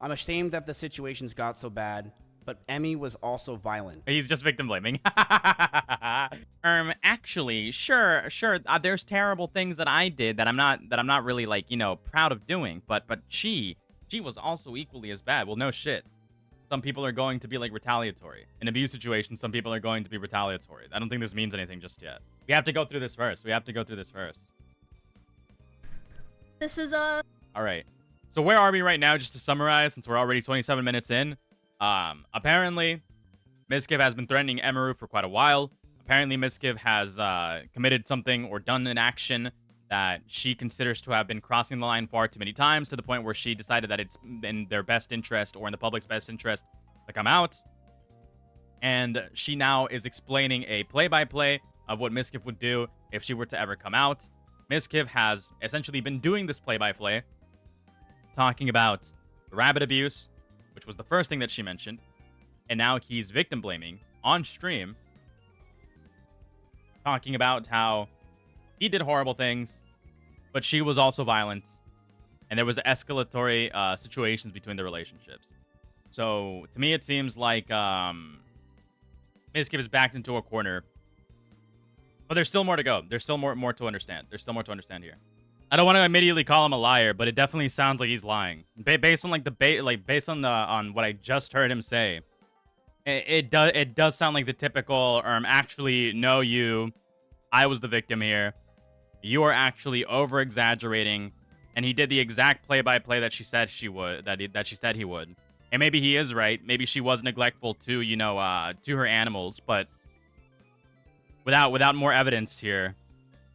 I'm ashamed that the situations got so bad, but Emmy was also violent. He's just victim blaming. Actually, sure. There's terrible things that I did that I'm not really like, proud of doing. But she was also equally as bad. Well, no shit. Some people are going to be like retaliatory. In abuse situations, some people are going to be retaliatory. I don't think this means anything just yet. We have to go through this first. This is All right. So where are we right now? Just to summarize, since we're already 27 minutes in. Apparently, Mizkif has been threatening Emiru for quite a while. Apparently, Mizkif has committed something or done an action that she considers to have been crossing the line far too many times, to the point where she decided that it's in their best interest or in the public's best interest to come out. And she now is explaining a play-by-play of what Mizkif would do if she were to ever come out. Mizkif has essentially been doing this play-by-play, talking about rabbit abuse, which was the first thing that she mentioned, and now he's victim blaming on stream, talking about how he did horrible things, but she was also violent, and there was escalatory situations between the relationships. So to me, it seems like Mizkif is backed into a corner, but there's still more to go. There's still more to understand. There's still more to understand here. I don't want to immediately call him a liar, but it definitely sounds like he's lying. Based on based on what I just heard him say, it does sound like the typical actually no, I was the victim here. You are actually over exaggerating, and he did the exact play-by-play that she said she would, that she said he would. And maybe he is right. Maybe she was neglectful to to her animals, but without more evidence here,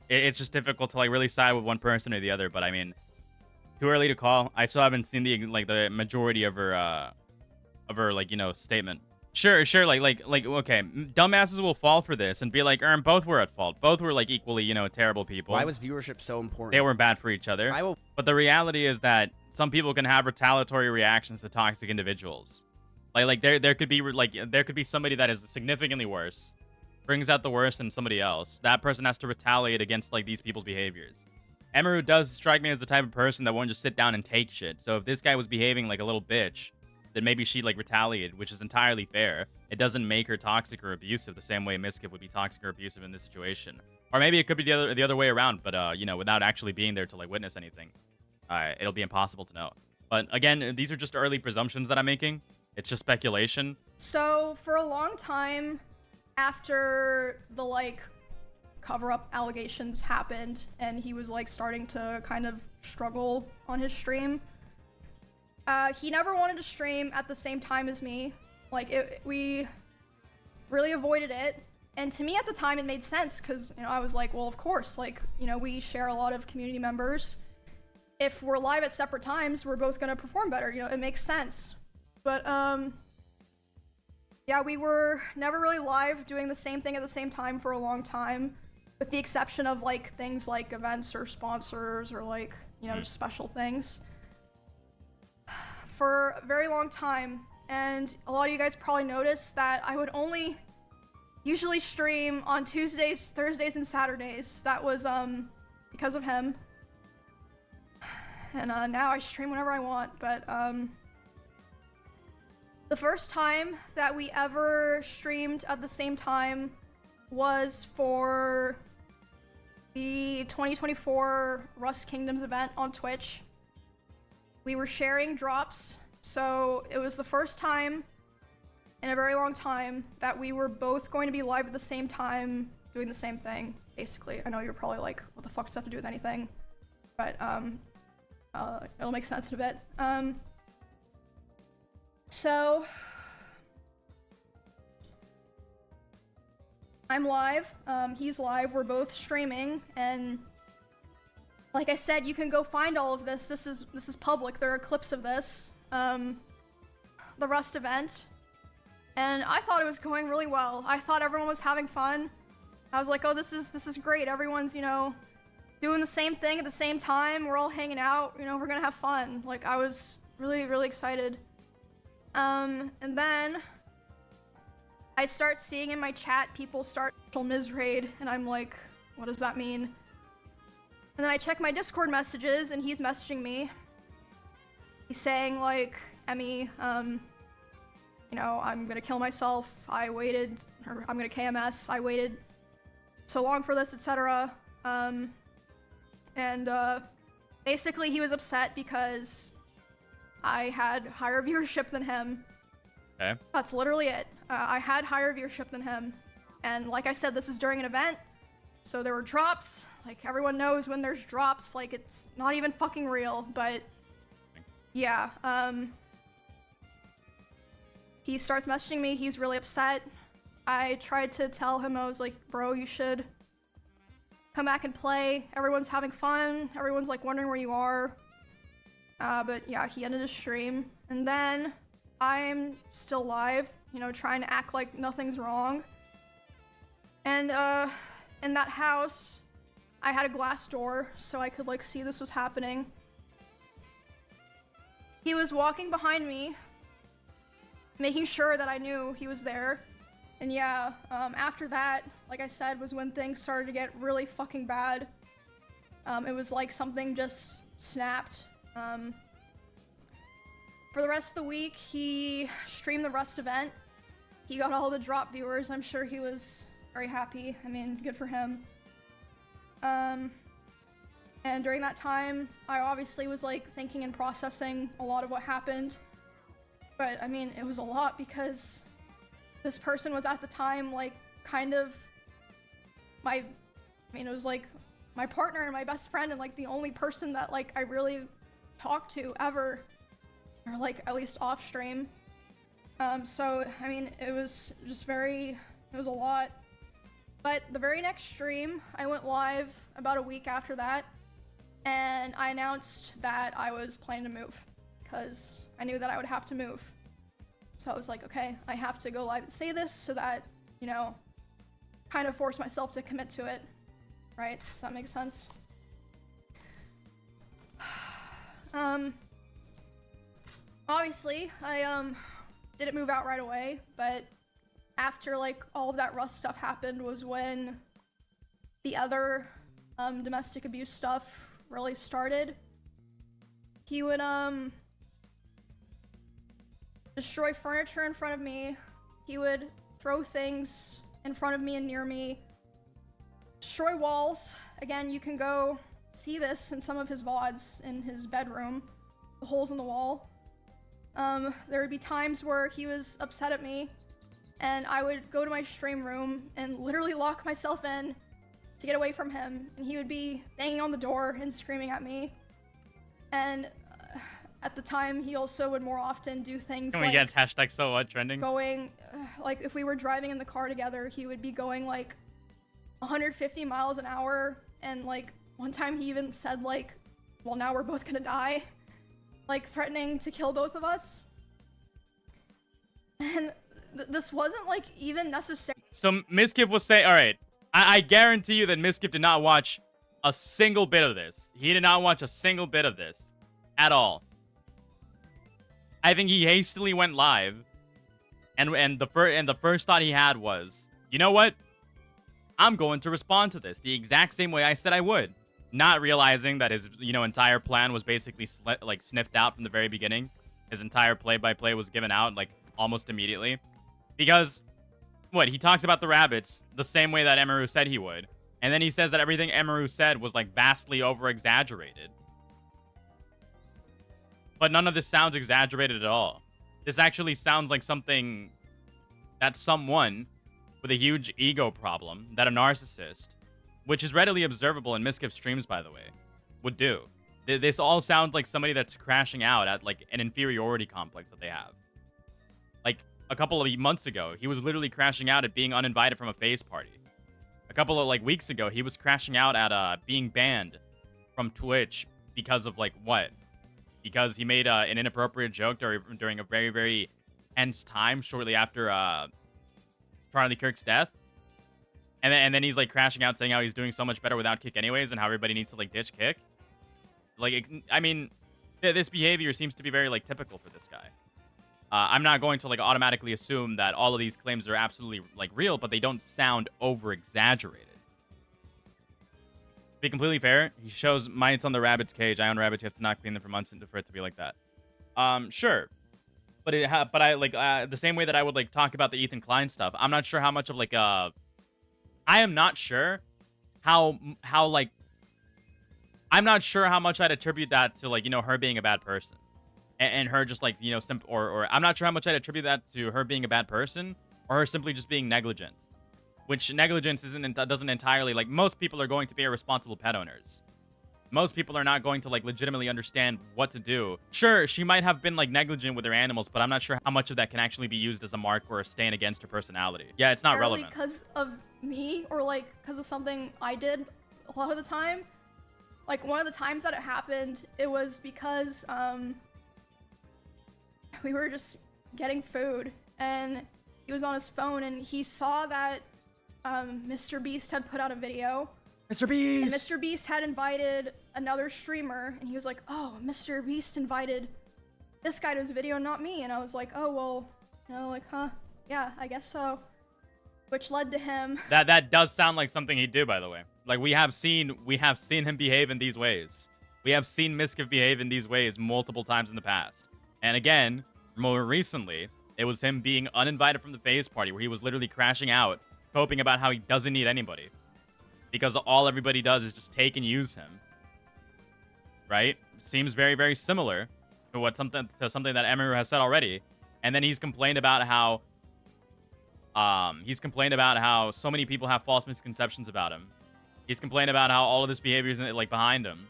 it's just difficult to really side with one person or the other. But I mean, too early to call. I still haven't seen the majority of her statement. Sure, like okay, dumbasses will fall for this and be like, both were at fault. Both were equally, terrible people. Why was viewership so important? They were bad for each other. But the reality is that some people can have retaliatory reactions to toxic individuals. There could be somebody that is significantly worse, brings out the worst in somebody else. That person has to retaliate against these people's behaviors. Emiru does strike me as the type of person that won't just sit down and take shit. So if this guy was behaving like a little bitch, then maybe she retaliated, which is entirely fair. It doesn't make her toxic or abusive the same way Mizkif would be toxic or abusive in this situation. Or maybe it could be the other way around, but without actually being there to witness anything, it'll be impossible to know. But again, these are just early presumptions that I'm making. It's just speculation. So for a long time after the cover-up allegations happened and he was starting to kind of struggle on his stream, he never wanted to stream at the same time as me. We really avoided it. And to me at the time, it made sense because, I was like, well, of course, we share a lot of community members. If we're live at separate times, we're both going to perform better. It makes sense. But, yeah, we were never really live doing the same thing at the same time for a long time, with the exception of, things like events or sponsors or, just special things. For a very long time, and a lot of you guys probably noticed that I would only usually stream on Tuesdays, Thursdays, and Saturdays. That was because of him. And now I stream whenever I want, but the first time that we ever streamed at the same time was for the 2024 Rust Kingdoms event on Twitch. We were sharing drops, so it was the first time in a very long time that we were both going to be live at the same time doing the same thing, basically. I know you're probably like, what the fuck does that have to do with anything? But it'll make sense in a bit. So I'm live, he's live, we're both streaming, and like I said, you can go find all of this. This is public. There are clips of this, the Rust event, and I thought it was going really well. I thought everyone was having fun. I was like, oh, this is great. Everyone's doing the same thing at the same time. We're all hanging out. We're gonna have fun. I was really excited. And then I start seeing in my chat people start misraid, and I'm like, what does that mean? And then I check my Discord messages, and he's messaging me. He's saying Emmy, you know, I'm gonna kill myself. I waited, or I'm gonna KMS. I waited so long for this, etc. Basically he was upset because I had higher viewership than him. Okay. That's literally it. I had higher viewership than him. And like I said, this is during an event. So there were drops. Like, everyone knows when there's drops, like, it's not even fucking real. But yeah, he starts messaging me. He's really upset. I tried to tell him, I was like, bro, you should come back and play. Everyone's having fun. Everyone's like wondering where you are. But yeah, he ended his stream. And then I'm still live, you know, trying to act like nothing's wrong. And in that house, I had a glass door so I could like see this was happening. He was walking behind me, making sure that I knew he was there. And yeah, after that, like I said, was when things started to get really fucking bad. It was like something just snapped. For the rest of the week, he streamed the Rust event. He got all the drop viewers. I'm sure he was very happy. I mean, good for him. And during that time, I obviously was like thinking and processing a lot of what happened. But I mean, it was a lot because this person was at the time like kind of it was like my partner and my best friend and like the only person that like I really talked to ever, or like at least off stream. So I mean, it was just it was a lot. But the very next stream, I went live about a week after that, and I announced that I was planning to move because I knew that I would have to move. So I was like, okay, I have to go live and say this so that, you know, kind of force myself to commit to it, right? Does that make sense? Obviously, I didn't move out right away, but after like all of that Rust stuff happened was when the other domestic abuse stuff really started. He would destroy furniture in front of me. He would throw things in front of me and near me. Destroy walls. Again, you can go see this in some of his VODs in his bedroom. The holes in the wall. There would be times where he was upset at me and I would go to my stream room and literally lock myself in to get away from him. And he would be banging on the door and screaming at me. And at the time, he also would more often do things like... Can we get hashtag so what trending? Going, like, if we were driving in the car together, he would be going, like, 150 miles an hour. And, like, one time he even said, like, well, now we're both gonna die. Like, threatening to kill both of us. And this wasn't, like, even necessary. So Mizkif will say, all right, I guarantee you that Mizkif did not watch a single bit of this. He did not watch a single bit of this. At all. I think he hastily went live, and the first thought he had was, you know what? I'm going to respond to this the exact same way I said I would, not realizing that his entire plan was basically sniffed out from the very beginning. His entire play-by-play was given out like almost immediately, because he talks about the rabbits the same way that Emiru said he would, and then he says that everything Emiru said was like vastly over-exaggerated. But none of this sounds exaggerated at all. This actually sounds like something that someone with a huge ego problem, that a narcissist, which is readily observable in Mizkif streams, by the way, would do. This all sounds like somebody that's crashing out at like an inferiority complex that they have. Like a couple of months ago, he was literally crashing out at being uninvited from a phase party. A couple of like weeks ago, he was crashing out at being banned from Twitch because of like what? Because he made an inappropriate joke during a very, very tense time shortly after Charlie Kirk's death. And then he's like crashing out saying how he's doing so much better without Kick anyways and how everybody needs to like ditch Kick. Like, I mean, this behavior seems to be very like typical for this guy. I'm not going to like automatically assume that all of these claims are absolutely like real, but they don't sound over-exaggerated. To be completely fair, he shows mites on the rabbit's cage. I own rabbits. You have to not clean them for months for it to be like that. Sure. but but I like the same way that I would like talk about the Ethan Klein stuff. I'm not sure how much of like I am not sure how like I'm not sure how much I'd attribute that to like, you know, her being a bad person and her just like, you know, or I'm not sure how much I'd attribute that to her being a bad person or her simply just being negligent, which negligence doesn't entirely, like, most people are going to be irresponsible pet owners. Most people are not going to like legitimately understand what to do. Sure, she might have been like negligent with her animals, but I'm not sure how much of that can actually be used as a mark or a stain against her personality. Yeah, it's not relevant. Because of me or like because of something I did a lot of the time. Like one of the times that it happened, it was because we were just getting food and he was on his phone and he saw that Mr. Beast had put out a video. Mr. Beast! And Mr. Beast had invited another streamer and he was like, oh, Mr. Beast invited this guy to his video, not me. And I was like, oh, well, you know, like, huh, yeah, I guess so. Which led to him. That does sound like something he'd do, by the way. Like, we have seen him behave in these ways. We have seen Mizkif behave in these ways multiple times in the past. And again, more recently, it was him being uninvited from the phase party where he was literally crashing out, coping about how he doesn't need anybody. Because all everybody does is just take and use him. Right? Seems very, very similar to something that Emiru has said already. And then he's complained about how so many people have false misconceptions about him. He's complained about how all of this behavior is like behind him.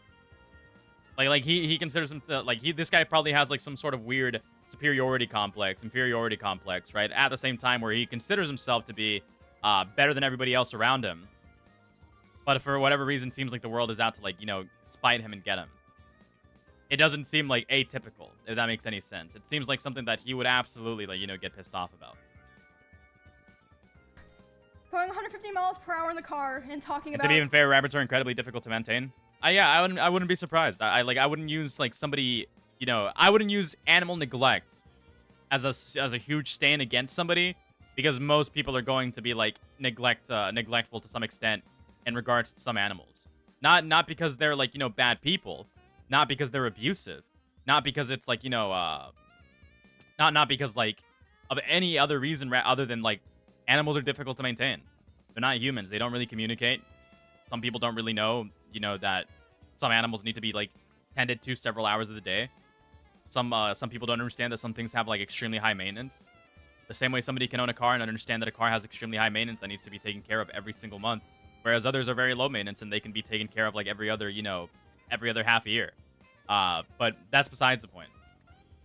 Like he considers him to, like, this guy probably has like some sort of weird inferiority complex, right? At the same time where he considers himself to be better than everybody else around him. But for whatever reason, seems like the world is out to, like, you know, spite him and get him. It doesn't seem like atypical, if that makes any sense. It seems like something that he would absolutely, like, you know, get pissed off about. Going 150 miles per hour in the car and talking about. To be even fair, rabbits are incredibly difficult to maintain. Yeah, I wouldn't be surprised. I wouldn't use like somebody, you know, I wouldn't use animal neglect as a huge stain against somebody, because most people are going to be like neglectful to some extent in regards to some animals. Not because they're, like, you know, bad people, not because they're abusive, not because it's like, you know, not because like of any other reason other than like animals are difficult to maintain. They're not humans. They don't really communicate. Some people don't really know, you know, that some animals need to be like tended to several hours of the day. Some people don't understand that some things have like extremely high maintenance. The same way somebody can own a car and understand that a car has extremely high maintenance that needs to be taken care of every single month, whereas others are very low maintenance and they can be taken care of like every other half a year. But that's besides the point.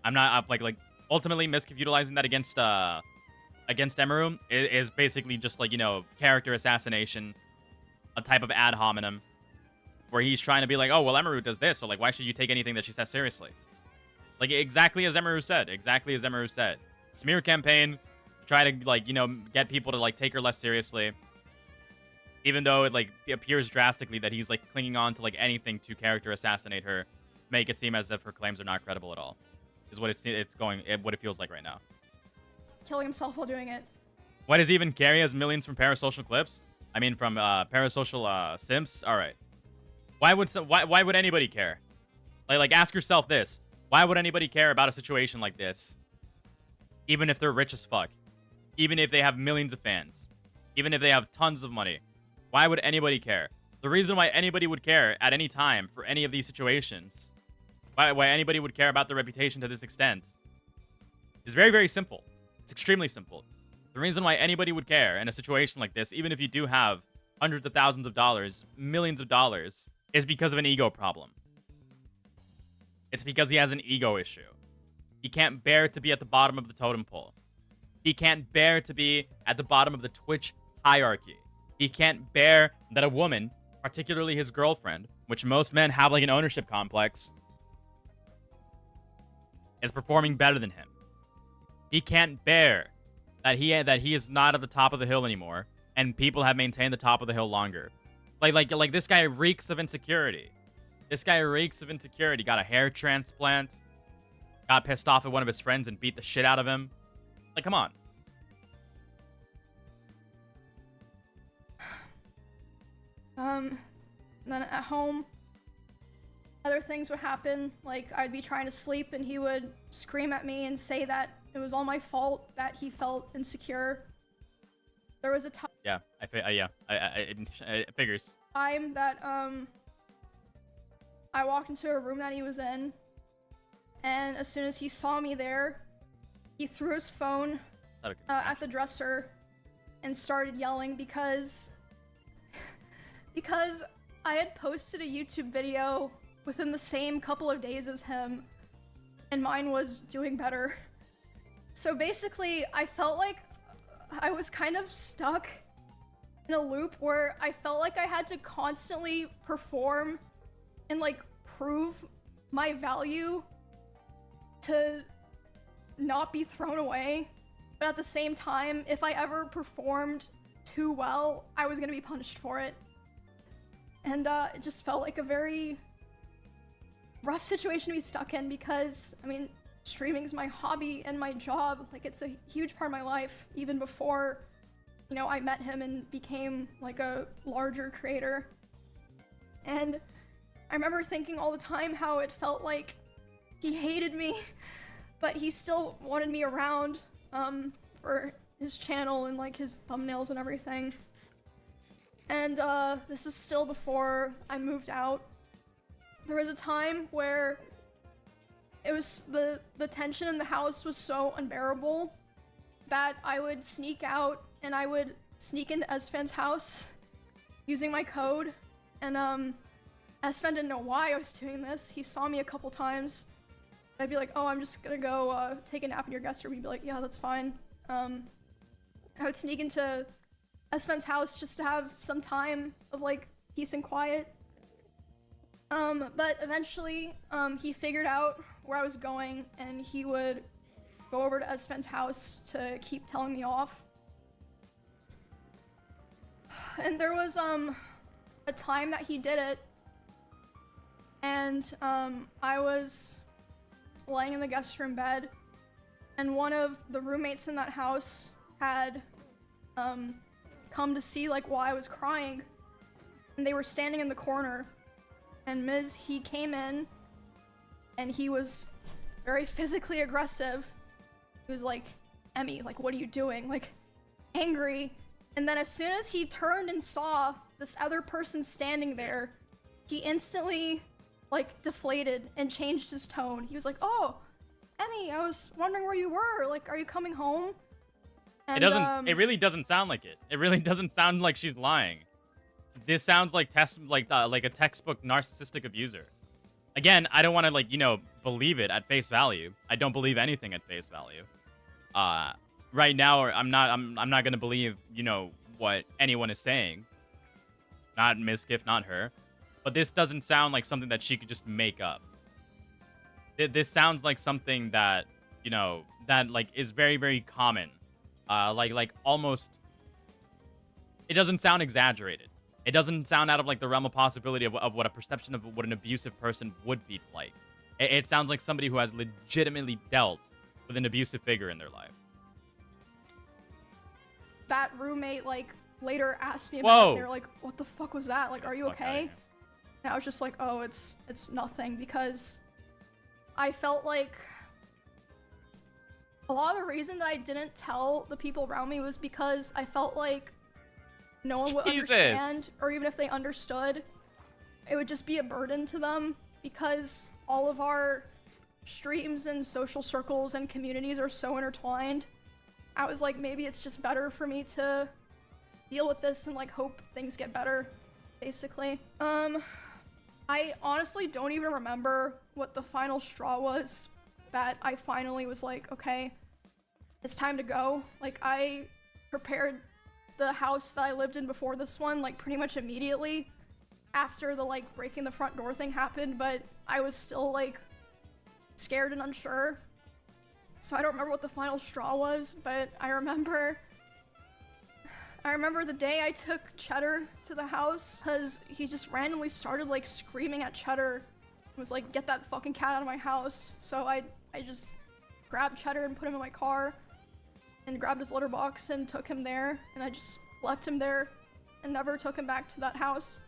I'm not like ultimately Mizkif utilizing that against Emiru is basically just like, you know, character assassination, a type of ad hominem, where he's trying to be like, oh, well, Emiru does this, so like, why should you take anything that she says seriously? Like, exactly as Emiru said. Smear campaign, try to, like, you know, get people to like take her less seriously. Even though it like appears drastically that he's like clinging on to like anything to character assassinate her, make it seem as if her claims are not credible at all, is what what it feels like right now. Killing himself while doing it. Why does he even carry as millions from parasocial clips? I mean, from parasocial simps. All right. Why would anybody care? Like ask yourself this: why would anybody care about a situation like this? Even if they're rich as fuck, even if they have millions of fans, even if they have tons of money, why would anybody care? The reason why anybody would care at any time for any of these situations, why anybody would care about their reputation to this extent, is very, very simple. It's extremely simple. The reason why anybody would care in a situation like this, even if you do have hundreds of thousands of dollars, millions of dollars, is because of an ego problem. It's because he has an ego issue. He can't bear to be at the bottom of the totem pole. He can't bear to be at the bottom of the Twitch hierarchy. He can't bear that a woman, particularly his girlfriend, which most men have like an ownership complex, is performing better than him. He can't bear that he is not at the top of the hill anymore, and people have maintained the top of the hill longer. Like this guy reeks of insecurity. This guy reeks of insecurity. Got a hair transplant. Got pissed off at one of his friends and beat the shit out of him. Like, come on. Then at home, other things would happen. Like, I'd be trying to sleep and he would scream at me and say that it was all my fault that he felt insecure. There was a time Yeah, it figures. that I walked into a room that he was in, and as soon as he saw me there, he threw his phone at the dresser and started yelling because I had posted a YouTube video within the same couple of days as him, and mine was doing better. So basically, I felt like I was kind of stuck in a loop where I felt like I had to constantly perform and like prove my value to not be thrown away. But at the same time, if I ever performed too well, I was gonna be punished for it. And it just felt like a very rough situation to be stuck in because, I mean, streaming is my hobby and my job. Like, it's a huge part of my life, even before, you know, I met him and became like a larger creator. And I remember thinking all the time how it felt like he hated me, but he still wanted me around for his channel and like his thumbnails and everything. And this is still before I moved out. There was a time where it was the tension in the house was so unbearable that I would sneak out and I would sneak into Esfan's house using my code. And Esfan didn't know why I was doing this. He saw me a couple times. I'd be like, oh, I'm just gonna go take a nap in your guest room. He'd be like, yeah, that's fine. I would sneak into Esfan's house just to have some time of like peace and quiet. But eventually, he figured out where I was going, and he would go over to Esfan's house to keep telling me off. And there was a time that he did it, and I was laying in the guest room bed, and one of the roommates in that house had come to see like why I was crying, and they were standing in the corner, and he came in, and he was very physically aggressive. He was like, Emmy, like, what are you doing? Like, angry. And then as soon as he turned and saw this other person standing there, he instantly like deflated and changed his tone. He was like, oh, Emmy, I was wondering where you were. Like, are you coming home? And, It really doesn't sound like it. It really doesn't sound like she's lying. This sounds like a textbook narcissistic abuser. Again, I don't want to like, you know, believe it at face value. I don't believe anything at face value. Right now, I'm not gonna believe, you know, what anyone is saying. Not Mizkif, not her. But this doesn't sound like something that she could just make up. This sounds like something that, you know, that like is very, very common. Like almost. It doesn't sound exaggerated. It doesn't sound out of like the realm of possibility of what a perception of what an abusive person would be like. It sounds like somebody who has legitimately dealt with an abusive figure in their life. That roommate like later asked me about it. They're like, what the fuck was that? Like, are you okay? And I was just like, oh, it's nothing, because I felt like a lot of the reason that I didn't tell the people around me was because I felt like no one would understand, or even if they understood, it would just be a burden to them, because all of our streams and social circles and communities are so intertwined. I was like, maybe it's just better for me to deal with this and like hope things get better, basically. I honestly don't even remember what the final straw was that I finally was like, okay, it's time to go. Like, I prepared the house that I lived in before this one, like, pretty much immediately after the, like, breaking the front door thing happened, but I was still, like, scared and unsure. So I don't remember what the final straw was, but I remember the day I took Cheddar to the house, because he just randomly started, like, screaming at Cheddar. He was like, get that fucking cat out of my house. So I just grabbed Cheddar and put him in my car, and grabbed his litter box and took him there, and I just left him there and never took him back to that house.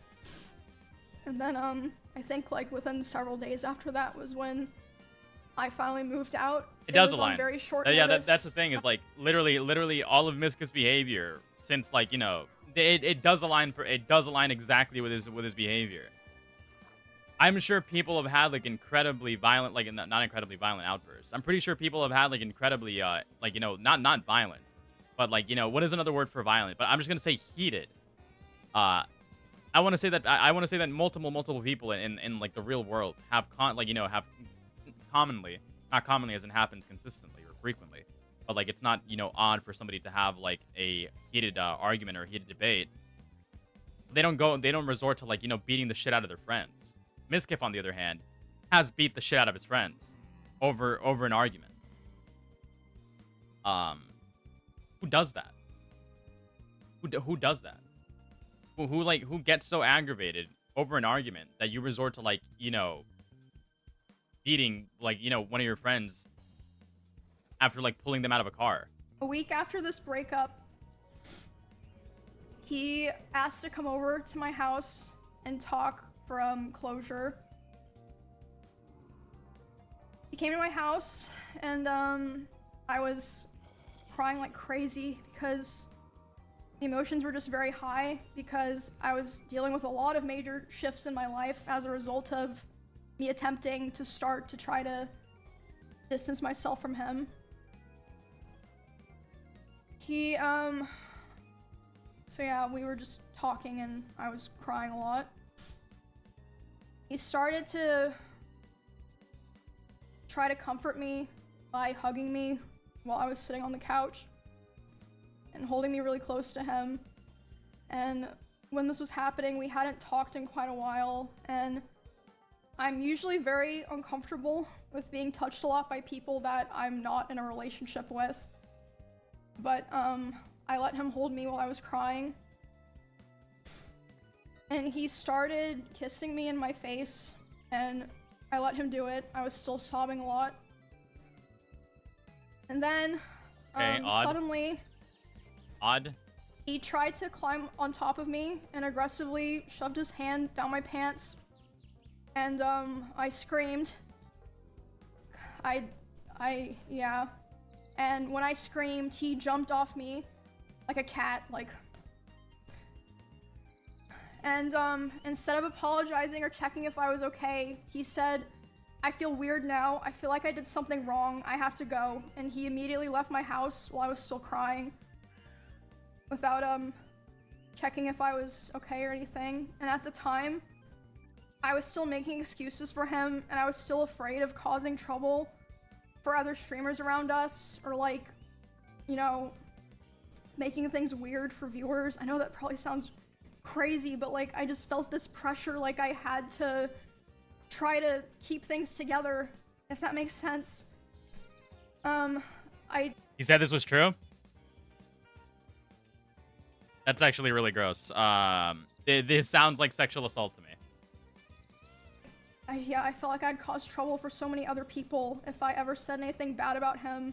And then I think like within several days after that was when I finally moved out. It does was align. On very short Yeah, notice. that's the thing is like literally all of Mizkif's behavior since like, you know, it does align exactly with his behavior. I'm sure people have had like incredibly violent, like not incredibly violent outbursts. I'm pretty sure people have had like incredibly like, you know, not violent, but like, you know, what is another word for violent? But I'm just gonna say heated. I want to say that multiple people in like the real world have have commonly, not commonly as in happens consistently or frequently, but like it's not, you know, odd for somebody to have like a heated argument or a heated debate. They don't resort to like, you know, beating the shit out of their friends. Mizkif, on the other hand, has beat the shit out of his friends over an argument. Who does that? Who does that? Who gets so aggravated over an argument that you resort to like, you know, beating like, you know, one of your friends after like pulling them out of a car? A week after this breakup, he asked to come over to my house and talk for closure. He came to my house and I was crying like crazy because the emotions were just very high because I was dealing with a lot of major shifts in my life as a result of me attempting to start to try to distance myself from him. So yeah, we were just talking and I was crying a lot. He started to try to comfort me by hugging me while I was sitting on the couch and holding me really close to him. And when this was happening, we hadn't talked in quite a while, and I'm usually very uncomfortable with being touched a lot by people that I'm not in a relationship with. But I let him hold me while I was crying. And he started kissing me in my face, and I let him do it. I was still sobbing a lot. And then, suddenly... Odd? He tried to climb on top of me and aggressively shoved his hand down my pants. And, I screamed. Yeah. And when I screamed, he jumped off me like a cat, like... And, instead of apologizing or checking if I was okay, he said, "I feel weird now. I feel like I did something wrong. I have to go." And he immediately left my house while I was still crying without, checking if I was okay or anything. And at the time, I was still making excuses for him, and I was still afraid of causing trouble for other streamers around us, or like, you know, making things weird for viewers. I know that probably sounds crazy, but like I just felt this pressure, like I had to try to keep things together, if that makes sense. He said this was true? That's actually really gross. This sounds like sexual assault to me. Yeah, I felt like I'd caused trouble for so many other people if I ever said anything bad about him,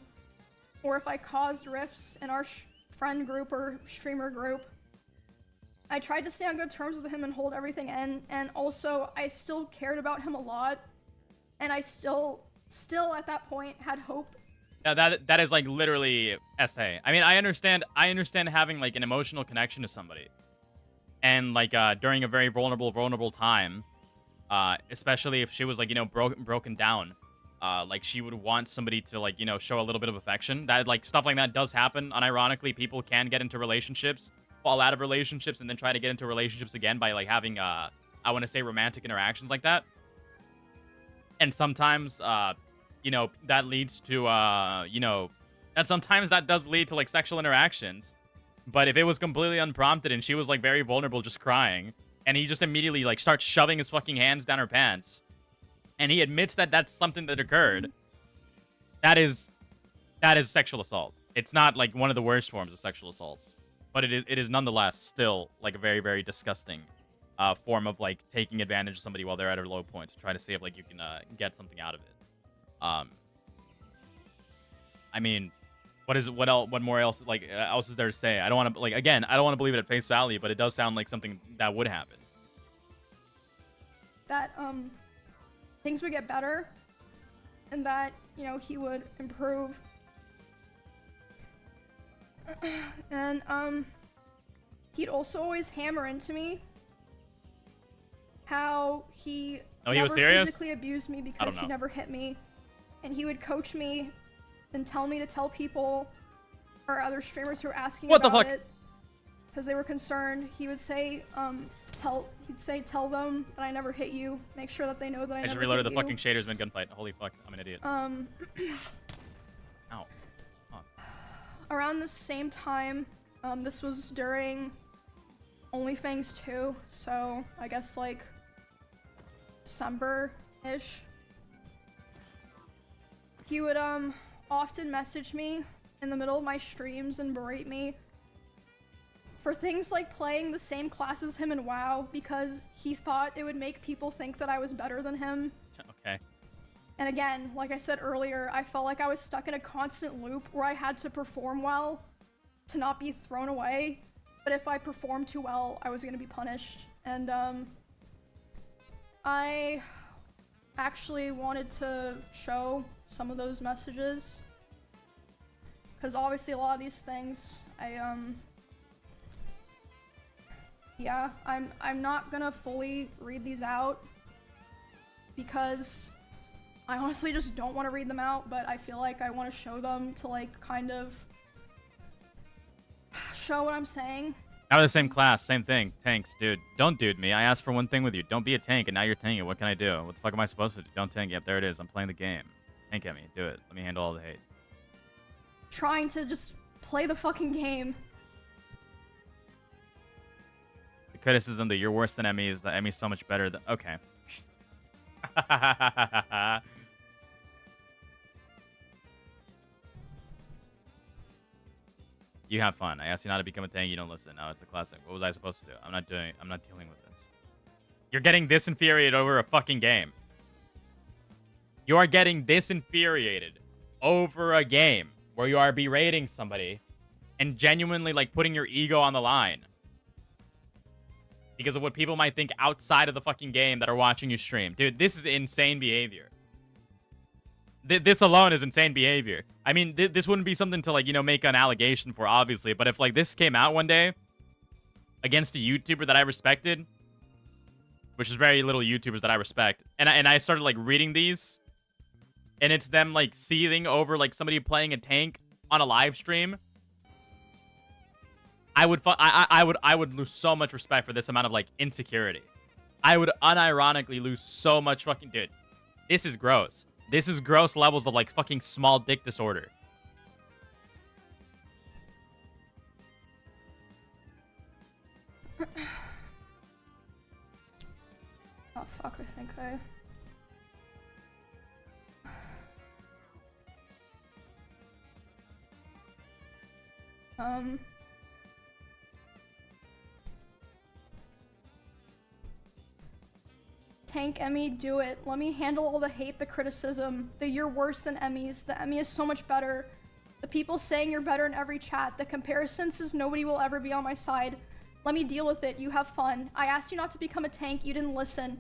or if I caused rifts in our friend group or streamer group. I tried to stay on good terms with him and hold everything in, and also I still cared about him a lot, and I still at that point had hope. Yeah, that is like literally SA. I mean, I understand having like an emotional connection to somebody, and like during a very vulnerable time, especially if she was like, you know, broken down, like she would want somebody to like, you know, show a little bit of affection. That like stuff like that does happen. Unironically, people can get into relationships, fall out of relationships, and then try to get into relationships again by like having I want to say romantic interactions like that. And sometimes you know, that leads to you know, and sometimes that does lead to like sexual interactions. But if it was completely unprompted and she was like very vulnerable, just crying, and he just immediately like starts shoving his fucking hands down her pants, and he admits that that's something that occurred, that is sexual assault. It's not like one of the worst forms of sexual assault, but it is nonetheless still like a very disgusting form of like taking advantage of somebody while they're at a low point to try to see if like you can get something out of it. I mean, what more else else is there to say? I don't want to I don't want to believe it at face value, but it does sound like something that would happen. That things would get better, and that, you know, he would improve. And he'd also always hammer into me how he Oh, he never was serious? physically abused me because he never hit me, and he would coach me and tell me to tell people or other streamers who were asking What the about fuck? it because they were concerned. He would say tell them that I never hit you. Make sure that they know that I I never just reloaded hit the you. fucking shaders mid-gunfight. Holy fuck, I'm an idiot. Ow. Around the same time, this was during OnlyFans 2, so I guess like December-ish. He would often message me in the middle of my streams and berate me for things like playing the same class as him in WoW because he thought it would make people think that I was better than him. Okay. And again, like I said earlier, I felt like I was stuck in a constant loop where I had to perform well to not be thrown away. But if I performed too well, I was going to be punished. And I actually wanted to show some of those messages. Because obviously a lot of these things, yeah, I'm not gonna fully read these out because I honestly just don't want to read them out, but I feel like I want to show them to like kind of show what I'm saying. Now we're the same class, same thing. Tanks, dude. Don't dude me. I asked for one thing with you. Don't be a tank, and now you're tanking. What can I do? What the fuck am I supposed to do? Don't tank. Yep, there it is. I'm playing the game. Tank at me. Do it. Let me handle all the hate. Trying to just play the fucking game. The criticism that you're worse than Emmy is that Emmy's so much better than... Okay. You have fun. I asked you not to become a tank. You don't listen. Now it's the classic. What was I supposed to do? I'm not dealing with this. You're getting this infuriated over a fucking game. You are getting this infuriated over a game where you are berating somebody and genuinely like putting your ego on the line because of what people might think outside of the fucking game that are watching you stream. Dude, this is insane behavior. This alone is insane behavior. I mean, this wouldn't be something to, like, you know, make an allegation for, obviously. But if, like, this came out one day against a YouTuber that I respected, which is very little YouTubers that I respect, and I started, like, reading these, and it's them, like, seething over, like, somebody playing a tank on a live stream, I would lose so much respect for this amount of, like, insecurity. I would unironically lose so much fucking... Dude, this is gross. This is gross levels of, like, fucking small dick disorder. Oh, fuck, I think I... Tank Emmy, do it. Let me handle all the hate, the criticism, the you're worse than Emmys. The Emmy is so much better. The people saying you're better in every chat. The comparison says nobody will ever be on my side. Let me deal with it. You have fun. I asked you not to become a tank. You didn't listen.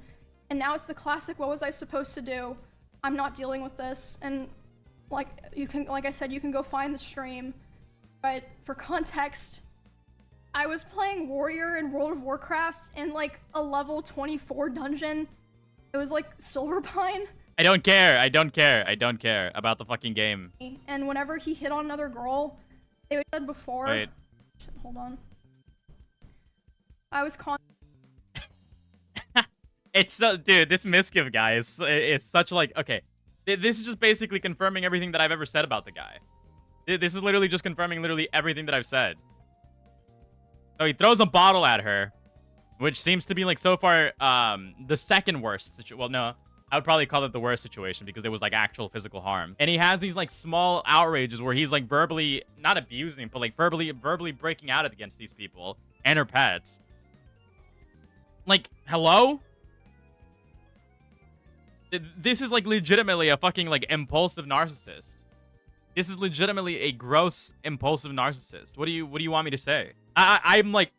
And now it's the classic, what was I supposed to do? I'm not dealing with this. And like I said, you can go find the stream. But for context, I was playing Warrior in World of Warcraft in like a level 24 dungeon. It was like Silverpine. I don't care. I don't care. I don't care about the fucking game. And whenever he hit on another girl, they would said before. Wait. Shit, hold on. I was It's so, dude, this Mizkif guy is such like, okay. This is just basically confirming everything that I've ever said about the guy. This is literally just confirming literally everything that I've said. So he throws a bottle at her, which seems to be like so far the second worst situation. Well, no, I would probably call it the worst situation because it was like actual physical harm. And he has these like small outrages where he's like verbally not abusing, but like verbally breaking out against these people and her pets. Like, hello? This is like legitimately a fucking like impulsive narcissist. This is legitimately a gross impulsive narcissist. What do you want me to say? I'm like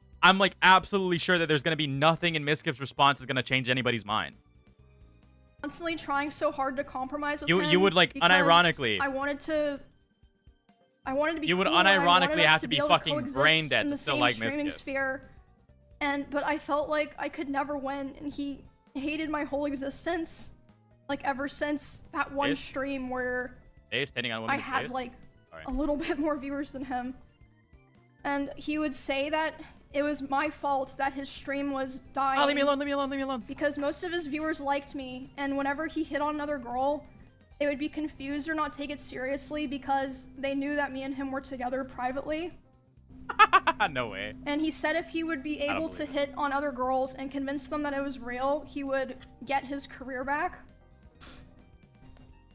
absolutely sure that there's gonna be nothing in Mizkif's response is gonna change anybody's mind. constantly trying so hard to compromise with You him. would, like, because unironically- I wanted to be You would cool, and I wanted unironically us have to be able fucking coexist brain dead in to the still same like streaming Mizkif. sphere. But I felt like I could never win, and he hated my whole existence. Like, ever since that one Face? stream where Standing on I women's had face? like Sorry. a little bit more viewers than him. And he would say that it was my fault that his stream was dying. Oh, leave me alone, leave me alone, leave me alone. Because most of his viewers liked me, and whenever he hit on another girl, they would be confused or not take it seriously because they knew that me and him were together privately. No way. And he said if he would be don't able to believe hit on other girls and convince them that it was real, he would get his career back.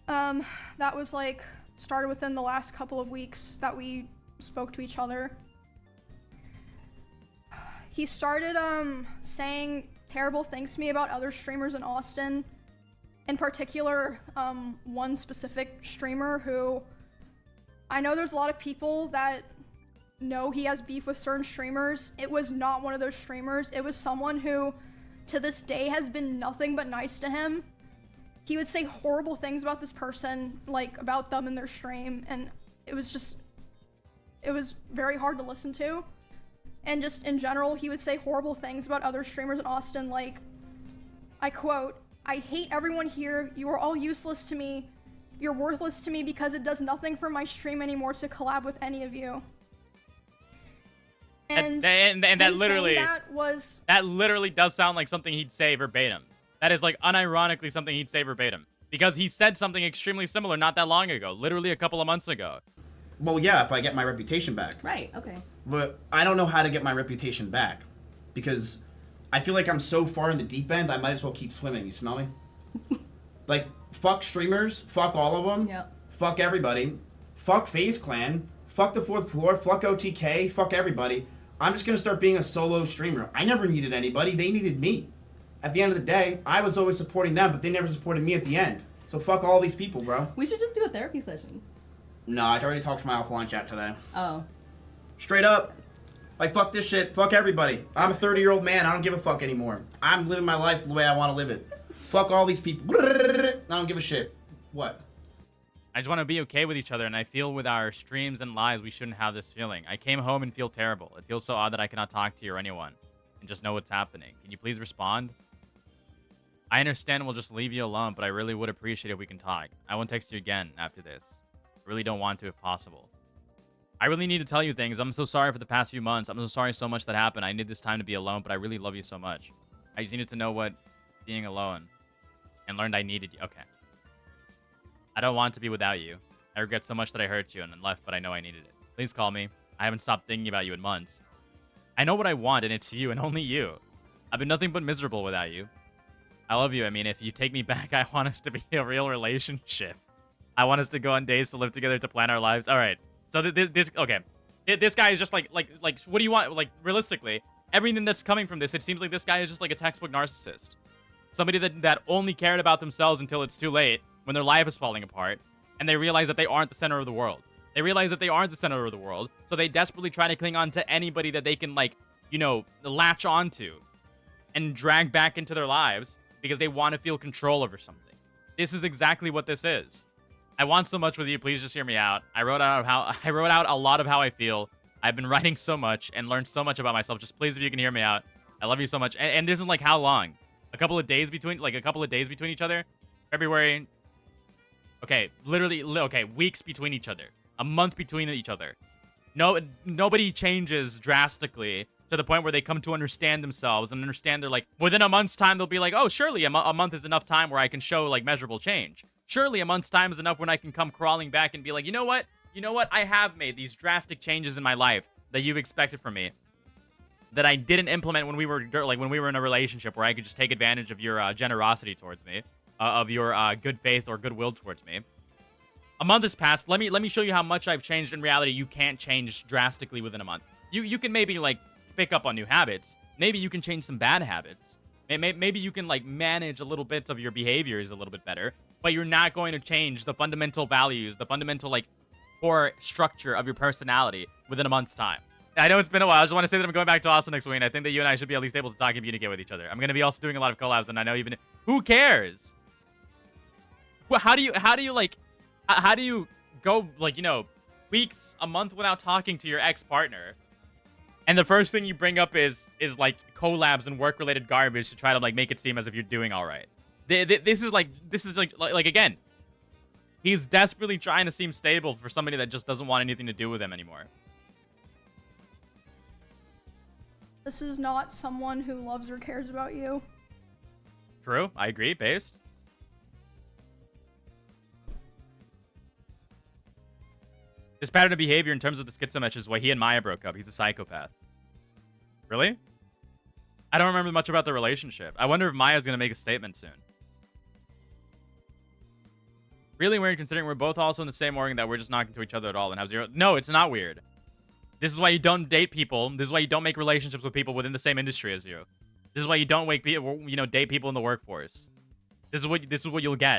That was like, started within the last couple of weeks that we spoke to each other. He started saying terrible things to me about other streamers in Austin. In particular, one specific streamer who I know there's a lot of people that know he has beef with certain streamers. It was not one of those streamers. It was someone who to this day has been nothing but nice to him. He would say horrible things about this person, like about them in their stream, and it was very hard to listen to. And just in general, he would say horrible things about other streamers in Austin, like, I quote, "I hate everyone here. You are all useless to me. You're worthless to me because it does nothing for my stream anymore to collab with any of you." And that him literally saying that was that literally does sound like something he'd say verbatim. That is like unironically something he'd say verbatim. Because he said something extremely similar not that long ago, literally a couple of months ago. Well, yeah, if I get my reputation back. Right, okay. But I don't know how to get my reputation back. Because I feel like I'm so far in the deep end, I might as well keep swimming. You smell me? Like, fuck streamers. Fuck all of them. Yep. Fuck everybody. Fuck FaZe Clan. Fuck the fourth floor. Fuck OTK. Fuck everybody. I'm just going to start being a solo streamer. I never needed anybody. They needed me. At the end of the day, I was always supporting them, but they never supported me at the end. So fuck all these people, bro. We should just do a therapy session. No, I'd already talked to my offline chat today. Oh. Straight up. Like, fuck this shit. Fuck everybody. I'm a 30-year-old man. I don't give a fuck anymore. I'm living my life the way I want to live it. Fuck all these people. I don't give a shit. What? I just want to be okay with each other, and I feel with our streams and lives, we shouldn't have this feeling. I came home and feel terrible. It feels so odd that I cannot talk to you or anyone and just know what's happening. Can you please respond? I understand we'll just leave you alone, but I really would appreciate if we can talk. I won't text you again after this. I really don't want to if possible. I really need to tell you things. I'm so sorry for the past few months. I'm so sorry so much that happened. I need this time to be alone, but I really love you so much. I just needed to know what being alone and learned I needed you. Okay. I don't want to be without you. I regret so much that I hurt you and then left, but I know I needed it. Please call me. I haven't stopped thinking about you in months. I know what I want, and it's you and only you. I've been nothing but miserable without you. I love you. I mean, if you take me back, I want us to be a real relationship. I want us to go on days to live together to plan our lives. All right. So okay. This guy is just like, what do you want? Like, realistically, everything that's coming from this, it seems like this guy is just like a textbook narcissist. Somebody that only cared about themselves until it's too late, when their life is falling apart, and they realize that they aren't the center of the world. They realize that they aren't the center of the world, so they desperately try to cling on to anybody that they can, like, you know, latch onto and drag back into their lives because they want to feel control over something. This is exactly what this is. I want so much with you. Please just hear me out. I wrote out a lot of how I feel. I've been writing so much and learned so much about myself. Just please, if you can hear me out. I love you so much. And this is like how long? A couple of days between each other? February. Okay, literally, okay, weeks between each other. A month between each other. No, nobody changes drastically to the point where they come to understand themselves and understand they're like, within a month's time, they'll be like, oh, surely a month is enough time where I can show, like, measurable change. Surely a month's time is enough when I can come crawling back and be like, you know what? You know what? I have made these drastic changes in my life that you've expected from me that I didn't implement when we were in a relationship where I could just take advantage of your generosity towards me, of your good faith or goodwill towards me. A month has passed. Let me show you how much I've changed. In reality, you can't change drastically within a month. You can maybe, like, pick up on new habits. Maybe you can change some bad habits. Maybe you can, like, manage a little bit of your behaviors a little bit better. But you're not going to change the fundamental values, the fundamental, like, core structure of your personality within a month's time. I know it's been a while. I just want to say that I'm going back to Austin next week, and I think that you and I should be at least able to talk and communicate with each other. I'm going to be also doing a lot of collabs, and I know even... Who cares? Well, how do you go like, you know, weeks, a month without talking to your ex-partner, and the first thing you bring up is like collabs and work-related garbage to try to like make it seem as if you're doing all right. This is like again, he's desperately trying to seem stable for somebody that just doesn't want anything to do with him anymore. This is not someone who loves or cares about you. True, I agree, based. This pattern of behavior in terms of the schizo match is why he and Maya broke up. He's a psychopath. Really? I don't remember much about the relationship. I wonder if Maya's gonna make a statement soon. Really weird considering we're both also in the same organ that we're just not into each other at all and have zero... No, it's not weird. This is why you don't date people. This is why you don't make relationships with people within the same industry as you. This is why you don't date people in the workforce. This is what you'll get.